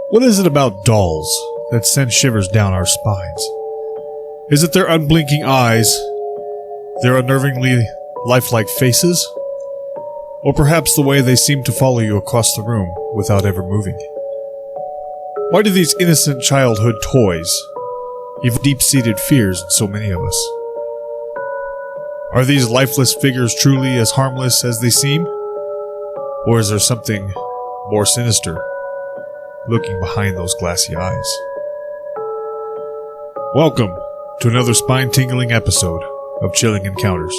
What is it about dolls that send shivers down our spines? Is it their unblinking eyes, their unnervingly lifelike faces, or perhaps the way they seem to follow you across the room without ever moving? Why do these innocent childhood toys evoke deep-seated fears in so many of us? Are these lifeless figures truly as harmless as they seem? Or is there something more sinister looking behind those glassy eyes? Welcome to another spine-tingling episode of Chilling Encounters.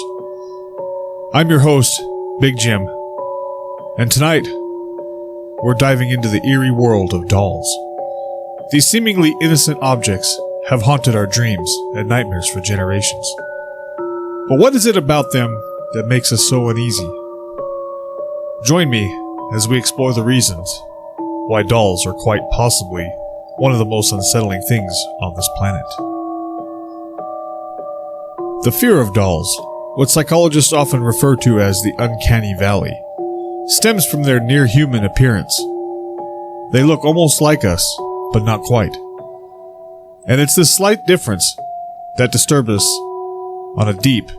I'm your host, Big Jim, and tonight we're diving into the eerie world of dolls. These seemingly innocent objects have haunted our dreams and nightmares for generations. But what is it about them that makes us so uneasy? Join me as we explore the reasons why dolls are quite possibly one of the most unsettling things on this planet. The fear of dolls, what psychologists often refer to as the uncanny valley, stems from their near-human appearance. They look almost like us, but not quite. And it's this slight difference that disturbs us on a deep,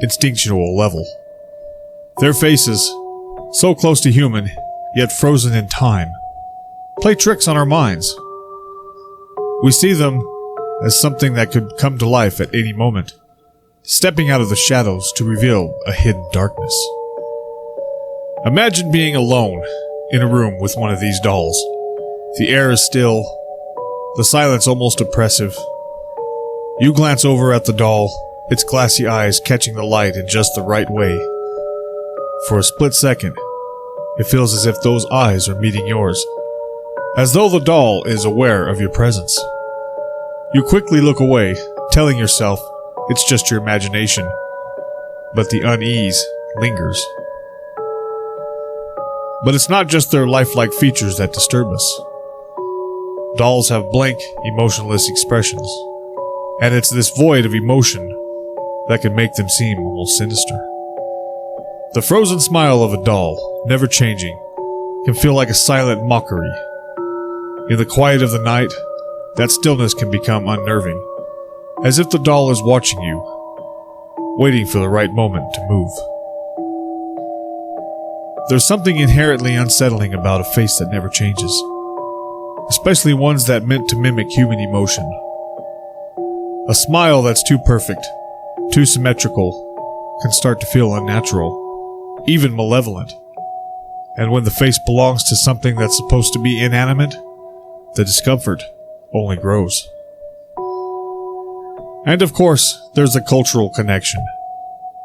instinctual level. Their faces, so close to human, yet frozen in time, play tricks on our minds. We see them as something that could come to life at any moment, stepping out of the shadows to reveal a hidden darkness. Imagine being alone in a room with one of these dolls. The air is still, the silence almost oppressive. You glance over at the doll, its glassy eyes catching the light in just the right way. For a split second, it feels as if those eyes are meeting yours, as though the doll is aware of your presence. You quickly look away, telling yourself it's just your imagination, but the unease lingers. But it's not just their lifelike features that disturb us. Dolls have blank, emotionless expressions, and it's this void of emotion that can make them seem almost sinister. The frozen smile of a doll, never changing, can feel like a silent mockery. In the quiet of the night, that stillness can become unnerving, as if the doll is watching you, waiting for the right moment to move. There's something inherently unsettling about a face that never changes, especially ones that meant to mimic human emotion. A smile that's too perfect, too symmetrical, can start to feel unnatural, even malevolent. And when the face belongs to something that's supposed to be inanimate, the discomfort only grows. And of course, there's a cultural connection.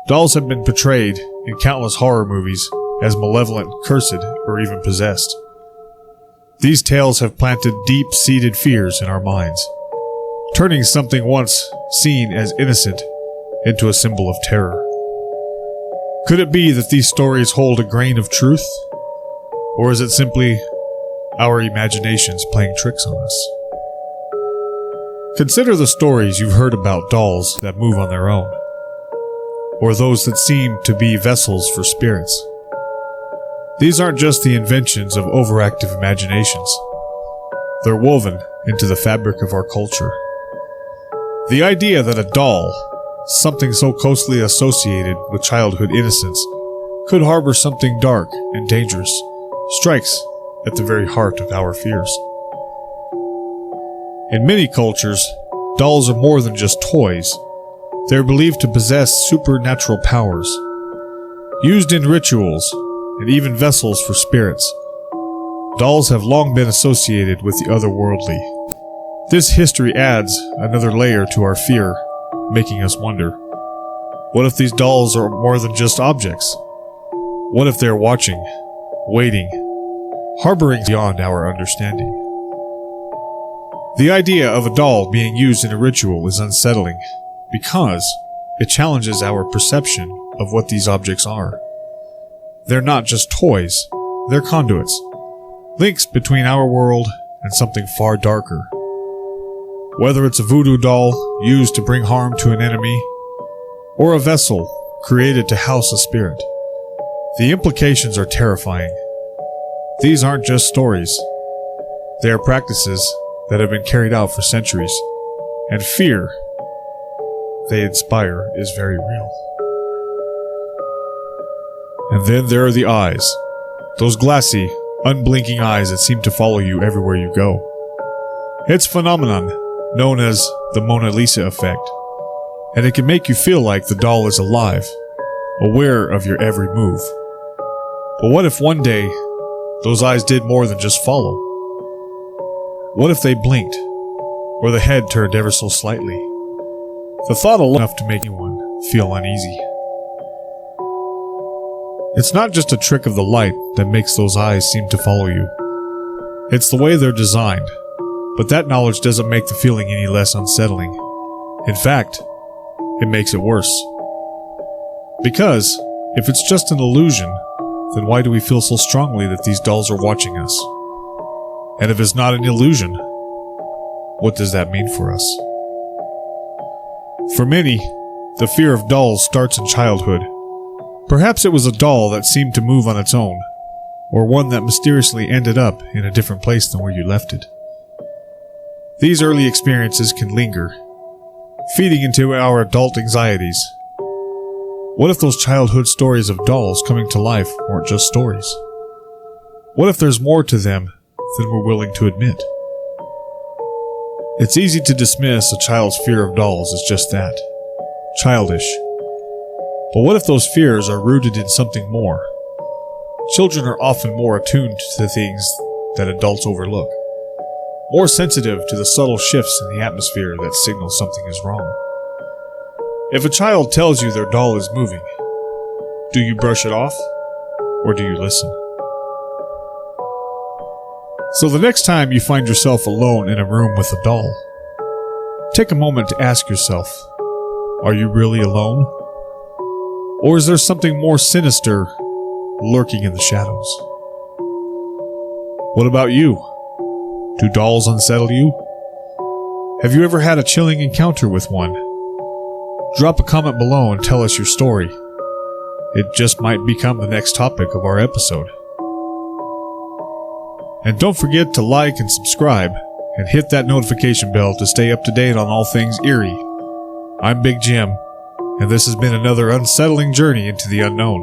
Dolls have been portrayed in countless horror movies as malevolent, cursed, or even possessed. These tales have planted deep-seated fears in our minds, turning something once seen as innocent into a symbol of terror. Could it be that these stories hold a grain of truth? Or is it simply our imaginations playing tricks on us? Consider the stories you've heard about dolls that move on their own, or those that seem to be vessels for spirits. These aren't just the inventions of overactive imaginations. They're woven into the fabric of our culture. The idea that a doll, something so closely associated with childhood innocence, could harbor something dark and dangerous, strikes at the very heart of our fears. In many cultures, dolls are more than just toys. They are believed to possess supernatural powers, used in rituals and even vessels for spirits. Dolls have long been associated with the otherworldly. This history adds another layer to our fear, making us wonder, what if these dolls are more than just objects? What if they're watching, waiting, harboring beyond our understanding? The idea of a doll being used in a ritual is unsettling because it challenges our perception of what these objects are. They're not just toys, they're conduits, links between our world and something far darker. Whether it's a voodoo doll used to bring harm to an enemy, or a vessel created to house a spirit, the implications are terrifying. These aren't just stories. They are practices that have been carried out for centuries, and fear they inspire is very real. And then there are the eyes, those glassy, unblinking eyes that seem to follow you everywhere you go. It's a phenomenon known as the Mona Lisa effect, and it can make you feel like the doll is alive, aware of your every move. But what if one day those eyes did more than just follow? What if they blinked, or the head turned ever so slightly? The thought alone enough to make anyone feel uneasy. It's not just a trick of the light that makes those eyes seem to follow you. It's the way they're designed, but that knowledge doesn't make the feeling any less unsettling. In fact, it makes it worse. Because, if it's just an illusion, then why do we feel so strongly that these dolls are watching us? And if it's not an illusion, what does that mean for us? For many, the fear of dolls starts in childhood. Perhaps it was a doll that seemed to move on its own, or one that mysteriously ended up in a different place than where you left it. These early experiences can linger, feeding into our adult anxieties. What if those childhood stories of dolls coming to life weren't just stories? What if there's more to them than we're willing to admit? It's easy to dismiss a child's fear of dolls as just that, childish. But what if those fears are rooted in something more? Children are often more attuned to things that adults overlook, more sensitive to the subtle shifts in the atmosphere that signal something is wrong. If a child tells you their doll is moving, do you brush it off, or do you listen? So the next time you find yourself alone in a room with a doll, take a moment to ask yourself, are you really alone? Or is there something more sinister lurking in the shadows? What about you? Do dolls unsettle you? Have you ever had a chilling encounter with one? Drop a comment below and tell us your story. It just might become the next topic of our episode. And don't forget to like and subscribe, and hit that notification bell to stay up to date on all things eerie. I'm Big Jim, and this has been another unsettling journey into the unknown.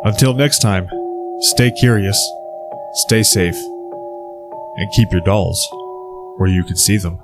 Until next time, stay curious, stay safe, and keep your dolls where you can see them.